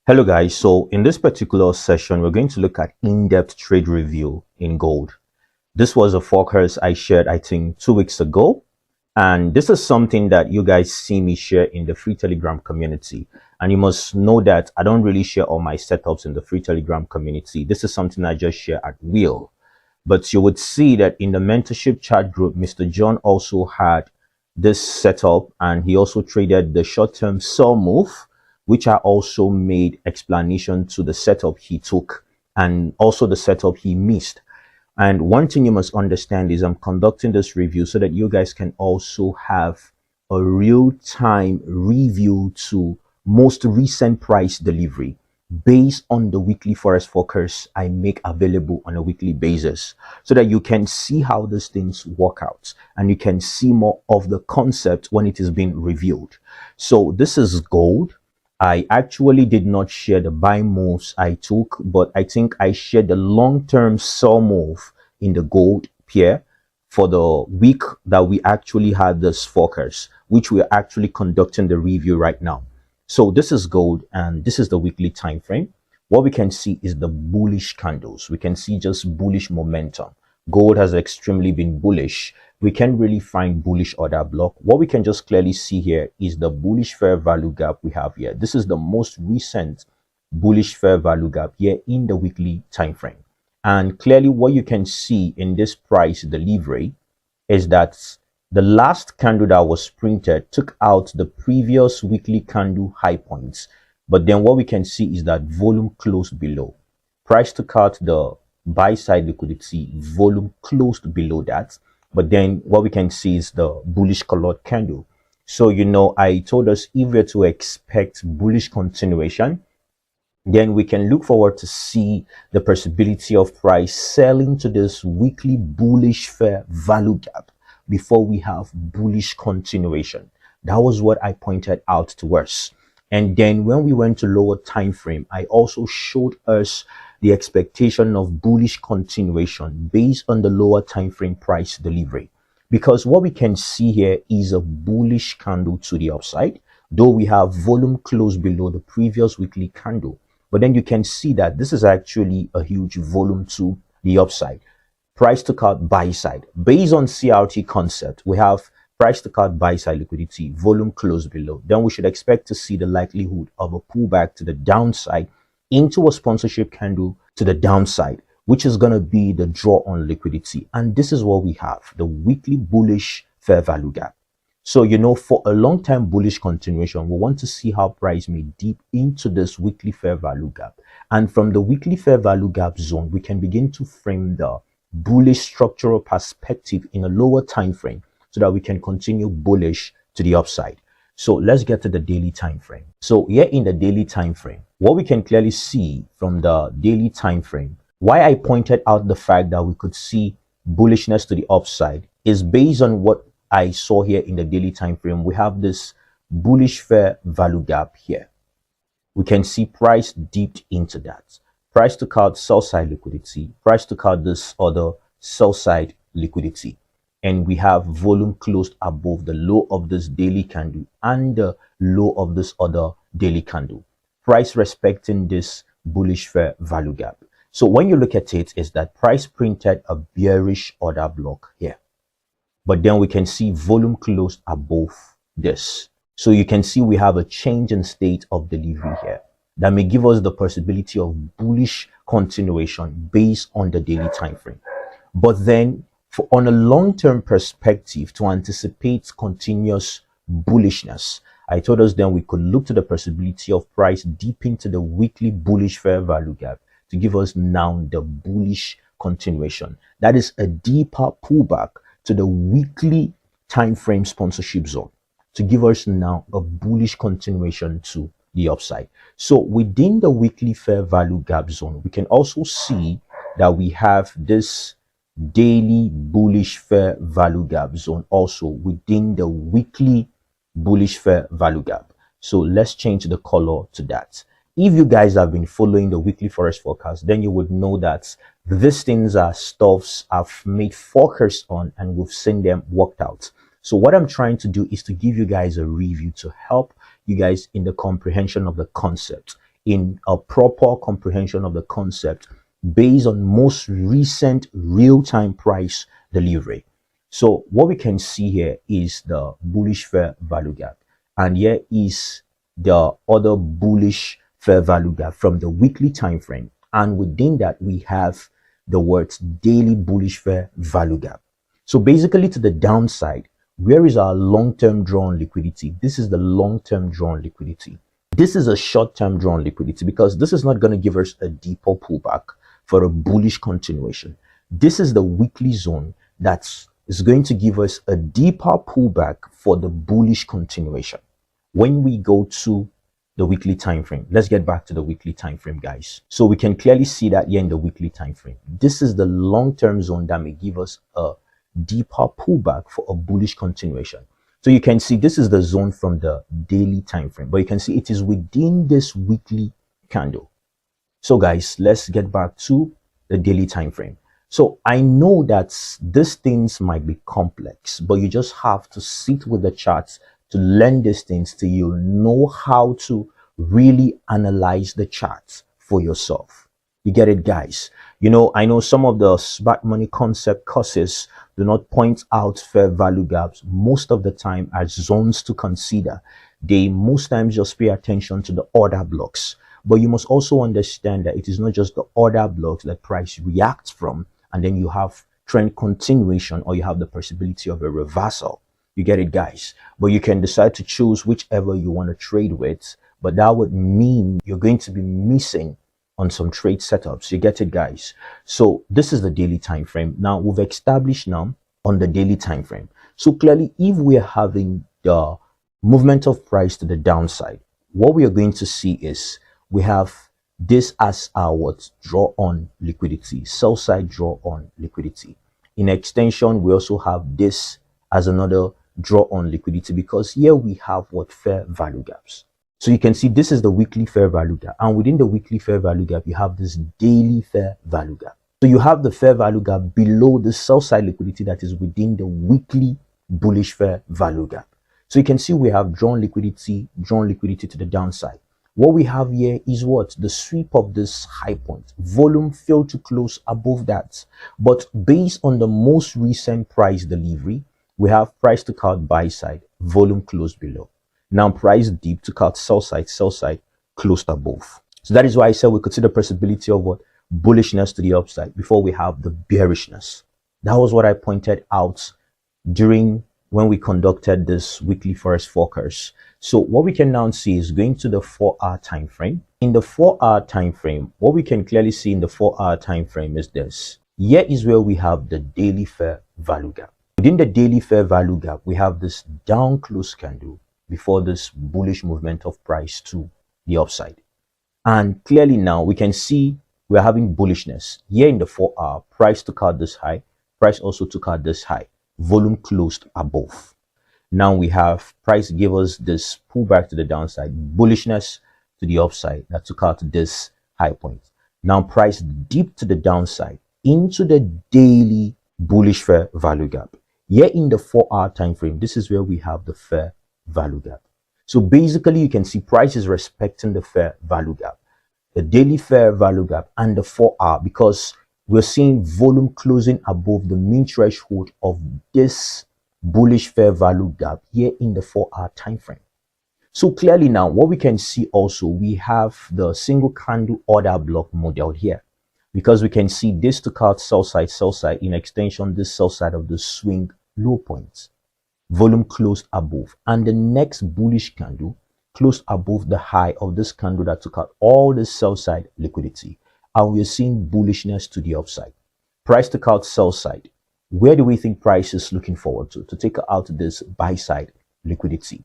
Hello guys, so in this particular session, we're going to look at in-depth trade review in gold. This was a forecast I shared, I think, 2 weeks ago. And this is something that you guys see me share in the free Telegram community. And you must know that I don't really share all my setups in the free Telegram community. This is something I just share at will. But you would see that in the mentorship chat group, Mr. John also had this setup and he also traded the short-term sell move, which I also made explanation to the setup he took and also the setup he missed. And one thing you must understand is I'm conducting this review so that you guys can also have a real-time review to most recent price delivery based on the weekly forex forecast I make available on a weekly basis so that you can see how these things work out and you can see more of the concept when it is being revealed. So this is gold. I actually did not share the buy moves I took, but I think I shared the long-term sell move in the gold pair for the week that we actually had this forecast, which we are actually conducting the review right now. So this is gold and this is the weekly time frame. What we can see is the bullish candles. We can see just bullish momentum. Gold has extremely been bullish. We can't really find bullish order block. What we can just clearly see here is the bullish fair value gap we have here. This is the most recent bullish fair value gap here in the weekly time frame. And clearly what you can see in this price delivery is that the last candle that was printed took out the previous weekly candle high points. But then what we can see is that volume closed below. Price took out the buy side liquidity, volume closed below that. But then what we can see is the bullish colored candle. So, I told us if we're to expect bullish continuation, then we can look forward to see the possibility of price selling to this weekly bullish fair value gap before we have bullish continuation. That was what I pointed out to us. And then when we went to lower time frame, I also showed us the expectation of bullish continuation based on the lower time frame price delivery. Because what we can see here is a bullish candle to the upside, though we have volume close below the previous weekly candle. But then you can see that this is actually a huge volume to the upside. Price took out buy side. Based on CRT concept, we have price took out buy side liquidity, volume close below. Then we should expect to see the likelihood of a pullback to the downside into a sponsorship candle to the downside, which is going to be the draw on liquidity. And this is what we have, the weekly bullish fair value gap. So, for a long time bullish continuation, we want to see how price may dip into this weekly fair value gap. And from the weekly fair value gap zone, we can begin to frame the bullish structural perspective in a lower time frame so that we can continue bullish to the upside. So let's get to the daily time frame. So here in the daily time frame, what we can clearly see from the daily time frame, why I pointed out the fact that we could see bullishness to the upside is based on what I saw here in the daily time frame. We have this bullish fair value gap here. We can see price dipped into that. Price took out sell side liquidity. Price took out this other sell side liquidity. And we have volume closed above the low of this daily candle and the low of this other daily candle. Price respecting this bullish fair value gap. So when you look at it, is that price printed a bearish order block here. But then we can see volume closed above this. So you can see we have a change in state of delivery here that may give us the possibility of bullish continuation based on the daily time frame. But then on a long-term perspective, to anticipate continuous bullishness, I told us then we could look to the possibility of price deep into the weekly bullish fair value gap to give us now the bullish continuation. That is a deeper pullback to the weekly time frame sponsorship zone to give us now a bullish continuation to the upside. So within the weekly fair value gap zone, we can also see that we have this daily bullish fair value gap zone also within the weekly bullish fair value gap. So let's change the color to that. If you guys have been following the weekly forex forecast, then you would know that these things are stuffs I've made forecasts on and we've seen them worked out. So what I'm trying to do is to give you guys a review to help you guys in the comprehension of the concept. in a proper comprehension of the concept based on most recent real-time price delivery. So what we can see here is the bullish fair value gap, and here is the other bullish fair value gap from the weekly time frame, and within that we have the words daily bullish fair value gap. So basically, to the downside, where is our long-term drawn liquidity? This is the long-term drawn liquidity. This is a short-term drawn liquidity because this is not going to give us a deeper pullback for a bullish continuation. This is the weekly zone that is going to give us a deeper pullback for the bullish continuation. When we go to the weekly time frame, let's get back to the weekly time frame, guys. So we can clearly see that here in the weekly time frame, this is the long-term zone that may give us a deeper pullback for a bullish continuation. So you can see this is the zone from the daily time frame, but you can see it is within this weekly candle. So guys, let's get back to the daily time frame. So I know that these things might be complex, but you just have to sit with the charts to learn these things till you know how to really analyze the charts for yourself. You get it, guys? You know, I know some of the smart money concept courses do not point out fair value gaps most of the time as zones to consider. They most times just pay attention to the order blocks. But you must also understand that it is not just the order blocks that price reacts from, and then you have trend continuation or you have the possibility of a reversal. You get it, guys? But you can decide to choose whichever you want to trade with, but that would mean you're going to be missing on some trade setups. You get it, guys? So this is the daily time frame. Now we've established now on the daily time frame. So clearly, if we're having the movement of price to the downside, what we are going to see is we have this as our draw on liquidity, sell side draw on liquidity. In extension, we also have this as another draw on liquidity because here we have what fair value gaps. So you can see this is the weekly fair value gap, and within the weekly fair value gap you have this daily fair value gap. So you have the fair value gap below the sell side liquidity that is within the weekly bullish fair value gap. So you can see we have drawn liquidity to the downside. What we have here is what? The sweep of this high point. Volume failed to close above that. But based on the most recent price delivery, we have price took out buy side, volume closed below. Now price deep took out sell side closed above. So that is why I said we could see the possibility of what? Bullishness to the upside before we have the bearishness. That was what I pointed out during when we conducted this weekly forex forecast. So what we can now see is going to the 4-hour time frame. In the 4-hour time frame, what we can clearly see in the 4-hour time frame is this. Here is where we have the daily fair value gap. Within the daily fair value gap, we have this down close candle before this bullish movement of price to the upside. And clearly now we can see we're having bullishness. Here in the 4-hour, price took out this high, price also took out this high, volume closed above. Now we have price give us this pullback to the downside, bullishness to the upside that took out this high point. Now price dipped to the downside into the daily bullish fair value gap. Here in the 4-hour time frame, this is where we have the fair value gap. So basically you can see price is respecting the fair value gap, the daily fair value gap and the 4-hour, because we're seeing volume closing above the mean threshold of this bullish fair value gap here in the 4-hour time frame. So clearly now what we can see also, we have the single candle order block model here, because we can see this took out sell side, in extension this sell side of the swing low points, volume closed above, and the next bullish candle closed above the high of this candle that took out all the sell side liquidity, and we're seeing bullishness to the upside. Price took out sell side. Where do we think price is looking forward to take out this buy side liquidity?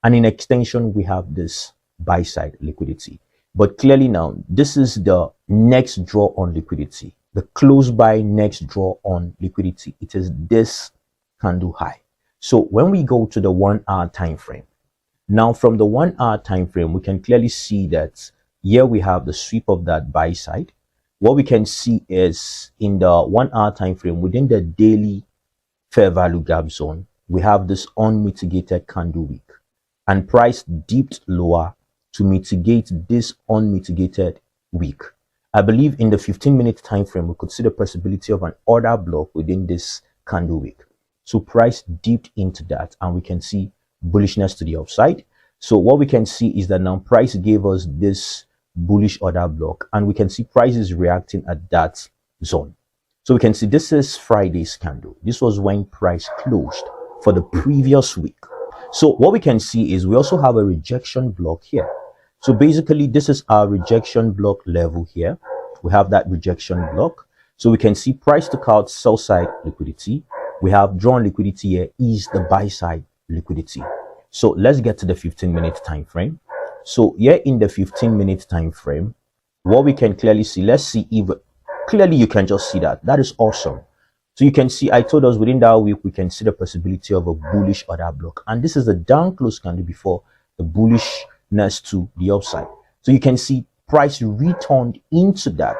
And in extension, we have this buy side liquidity. But clearly now, this is the next draw on liquidity. The close by next draw on liquidity. It is this candle high. So when we go to the 1-hour time frame, now from the 1-hour time frame, we can clearly see that here we have the sweep of that buy side. What we can see is in the 1-hour time frame within the daily fair value gap zone, we have this unmitigated candle wick, and price dipped lower to mitigate this unmitigated week. I believe in the 15-minute time frame, we could see the possibility of an order block within this candle week. So price dipped into that, and we can see bullishness to the upside. So what we can see is that now price gave us this bullish order block, and we can see price is reacting at that zone. So we can see this is Friday's candle. This was when price closed for the previous week. So what we can see is we also have a rejection block here. So basically, this is our rejection block level here. We have that rejection block. So we can see price took out sell side liquidity. We have drawn liquidity here is the buy side liquidity. So let's get to the 15-minute time frame. So here in the 15-minute time frame, what we can clearly see, let's see if clearly you can just see that. That is awesome. So you can see, I told us within that week, we can see the possibility of a bullish order block. And this is the down close candle before the bullishness to the upside. So you can see price returned into that,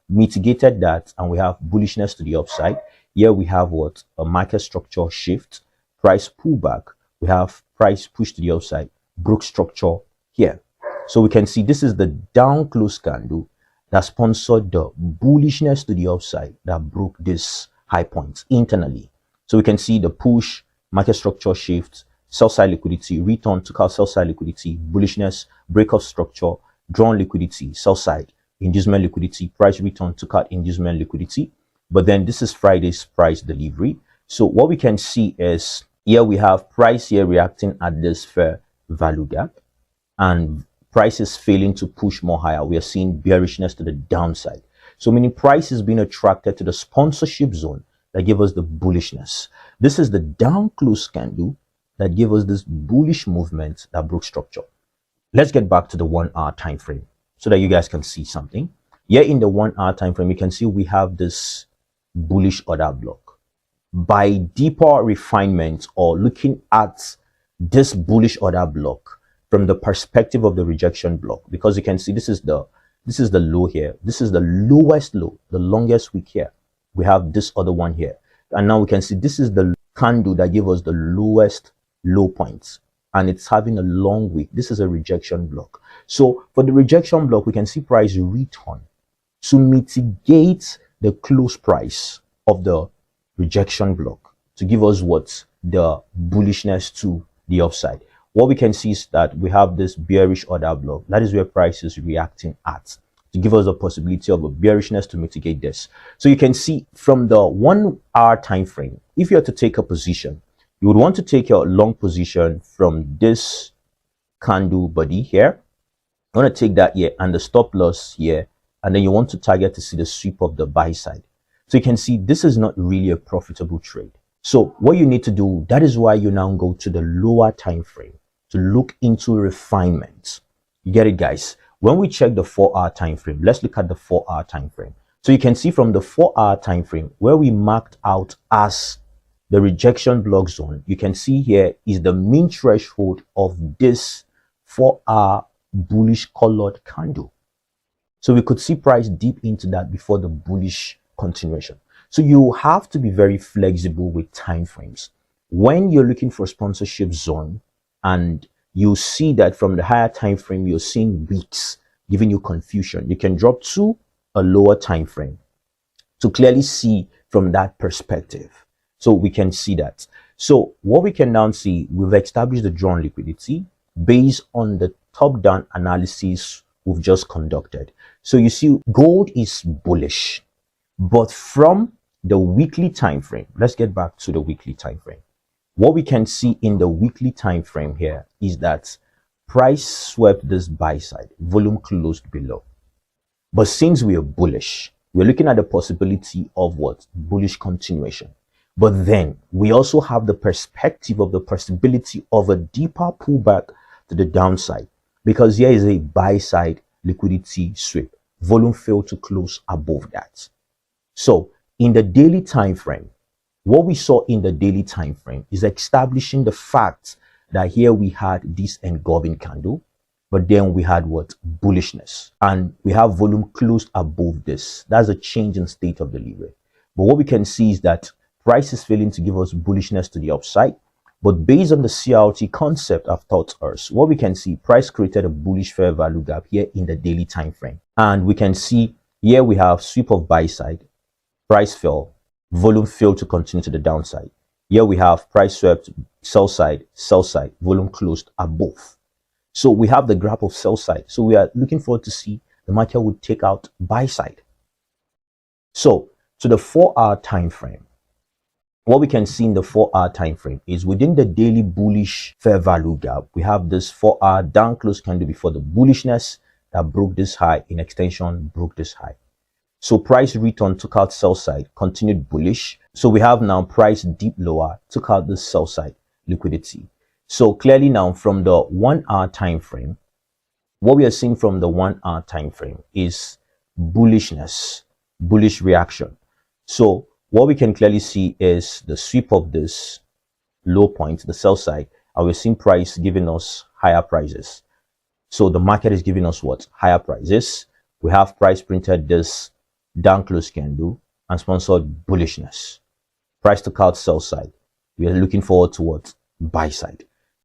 mitigated that, and we have bullishness to the upside. Here we have what? A market structure shift, price pullback. We have price push to the upside, broke structure here. So we can see this is the down close candle that sponsored the bullishness to the upside that broke this high points internally. So we can see the push, market structure shift, sell side liquidity, return took out sell side liquidity, bullishness, break of structure, drawn liquidity, sell side, inducement liquidity, price return took out inducement liquidity. But then this is Friday's price delivery. So what we can see is here we have price here reacting at this fair value gap, and price is failing to push more higher. We are seeing bearishness to the downside. So meaning price is being attracted to the sponsorship zone that gave us the bullishness. This is the down close candle that gave us this bullish movement that broke structure. Let's get back to the 1 hour time frame so that you guys can see something. Here in the 1 hour time frame, you can see we have this bullish order block. By deeper refinement or looking at this bullish order block from the perspective of the rejection block, because you can see this is the low here. This is the lowest low, the longest wick here. We have this other one here. And now we can see this is the candle that gave us the lowest low points. And it's having a long wick. This is a rejection block. So for the rejection block, we can see price return to mitigate the close price of the rejection block to give us what? The bullishness to the upside. What we can see is that we have this bearish order block. That is where price is reacting at to give us the possibility of a bearishness to mitigate this. So you can see from the 1 hour time frame, if you are to take a position, you would want to take your long position from this candle body here. You want to take that here and the stop loss here, and then you want to target to see the sweep of the buy side. So you can see this is not really a profitable trade. So what you need to do, that is why you now go to the lower time frame to look into refinement. You get it, guys? When we check the 4 hour time frame, let's look at the 4 hour time frame. So you can see from the 4 hour time frame where we marked out as the rejection block zone, you can see here is the mean threshold of this 4 hour bullish colored candle. So we could see price deep into that before the bullish continuation. So you have to be very flexible with time frames. When you're looking for sponsorship zone and you see that from the higher time frame, you're seeing weeks giving you confusion, you can drop to a lower time frame to clearly see from that perspective. So we can see that. So what we can now see, we've established the drawn liquidity based on the top-down analysis we've just conducted. So you see gold is bullish, but from the weekly time frame, let's get back to the weekly time frame. What we can see in the weekly time frame here is that price swept this buy side, volume closed below. But since we are bullish, we're looking at the possibility of what? Bullish continuation. But then we also have the perspective of the possibility of a deeper pullback to the downside, because here is a buy side liquidity sweep. Volume failed to close above that. So in the daily time frame, what we saw in the daily time frame is establishing the fact that here we had this engulfing candle, but then we had what? Bullishness, and we have volume closed above this. That's a change in state of delivery. But what we can see is that price is failing to give us bullishness to the upside. But based on the CRT concept I've taught us, what we can see, price created a bullish fair value gap here in the daily time frame. And we can see here we have sweep of buy side, price fell, volume failed to continue to the downside. Here we have price swept, sell side, volume closed above. So we have the graph of sell side. So we are looking forward to see the market would take out buy side. So to the 4-hour time frame, what we can see in the 4-hour time frame is within the daily bullish fair value gap, we have this 4-hour down close candle before the bullishness that broke this high, in extension broke this high. So price return, took out sell side, continued bullish. So we have now price deep lower, took out the sell side liquidity. So clearly now from the 1-hour time frame, what we are seeing from the 1-hour time frame is bullishness, bullish reaction. So what we can clearly see is the sweep of this low point, the sell side, and we're seeing price giving us higher prices. So the market is giving us what? Higher prices. We have price printed this down close candle and sponsored bullishness. Price took out sell side. We are looking forward to what? Buy side.